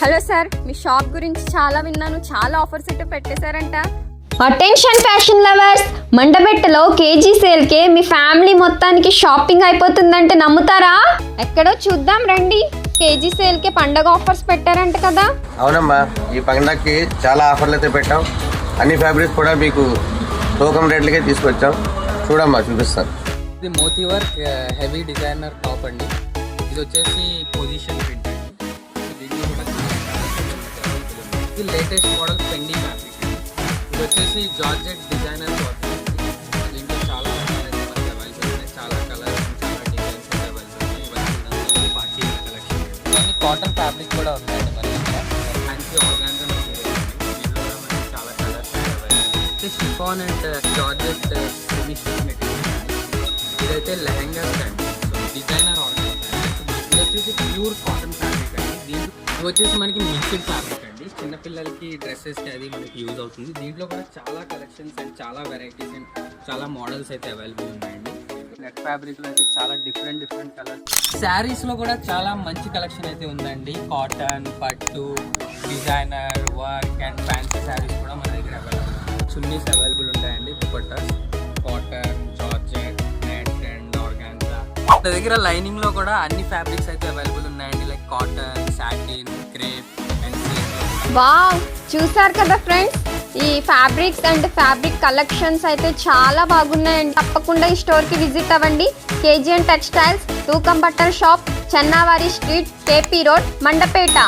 Hello sir, మీ shop గురించి చాలా విన్నాను. చాలా ఆఫర్స్ అయితే పెట్టేశారంట. అటెన్షన్ ఫ్యాషన్ లవర్స్, మండబెట్టలో కేజీ సేల్కే మీ ఫ్యామిలీ మొత్తానికి షాపింగ్ అయిపోతుందంటే నమ్ముతారా? ఎక్కడో చూద్దాం రండి. కేజీ సేల్కే పండగ ఆఫర్స్ పెట్టారంట కదా. అవునమ్మా, ఈ పండగకి చాలా ఆఫర్లు అయితే పెట్టాం. అన్ని ఫ్యాబ్రిక్స్ కూడా మీకు టోకన్ రేట్లకే తీసుకొచ్చాం. చూడమ్మా, చూపిస్తాను. ఇది మోతీ వర్క్ హెవీ డిజైనర్ టాప్ అండి. ఇది వచ్చేసి పొజిషన్ ప్రింట్ అండి. దీంట్లో కూడా ఇది లేటెస్ట్ మోడల్ పెండి ఫ్యాబ్రిక్ అండి. ఇది వచ్చేసి జార్జెట్ డిజైనర్ వర్క్ అండి. దీంట్లో చాలా మనకి అవైలబుల్ ఉన్నాయి. చాలా కలర్స్, చాలా డిజైన్స్ అవైలబుల్ ఉన్నాయి. ఇవన్నీ పార్టీ కలెక్షన్. ఇవన్నీ కాటన్ ఫ్యాబ్రిక్ కూడా ఉన్నాయండి. మన దగ్గర ఫ్యాన్సీ ఆర్గాన్జా మెటీరియల్ అండి. దీంట్లో కూడా మనకి చాలా colours available. Chiffon and georgette finishing material. ఇదైతే లెహంగాస్ అండి. Designer organise. ఇది వచ్చేసి ప్యూర్ కాటన్ ఫ్యాబ్రిక్ అండి. దీంట్లో ఇది వచ్చేసి మనకి మిక్స్డ్ ఫ్యాబ్రిక్ అండి. చిన్నపిల్లలకి డ్రెస్సెస్కి అది మనకి యూజ్ అవుతుంది. దీంట్లో కూడా చాలా కలెక్షన్స్ అండ్ చాలా వెరైటీస్ అండ్ చాలా మోడల్స్ అయితే అవైలబుల్ ఉన్నాయండి. నెట్ ఫ్యాబ్రిక్లో అయితే చాలా డిఫరెంట్ కలర్స్. శారీస్లో కూడా చాలా మంచి కలెక్షన్ అయితే ఉందండి. కాటన్, పట్టు, designer work and fancy saris కూడా మన దగ్గర అవైలబుల్. చున్నీస్ అవైలబుల్ ఉంటాయండి. Dupattas cotton, georgette, net and organza. మన దగ్గర లైనింగ్ లో కూడా అన్ని ఫ్యాబ్రిక్స్ అయితే అవైలబుల్ ఉన్నాయండి. Like cotton, satin, crepe and silk. Wow, చూసారు కదా ఫ్రెండ్స్, ఈ ఫ్యాబ్రిక్స్ అండ్ ఫ్యాబ్రిక్ కలెక్షన్స్ అయితే చాలా బాగున్నాయండి. తప్పకుండా ఈ స్టోర్ కి విజిట్ అవ్వండి. కేజీఎన్ టెక్స్టైల్స్, తూకం బట్టల షాప్, చెన్నావారి స్ట్రీట్, కేపీ రోడ్, మండపేట.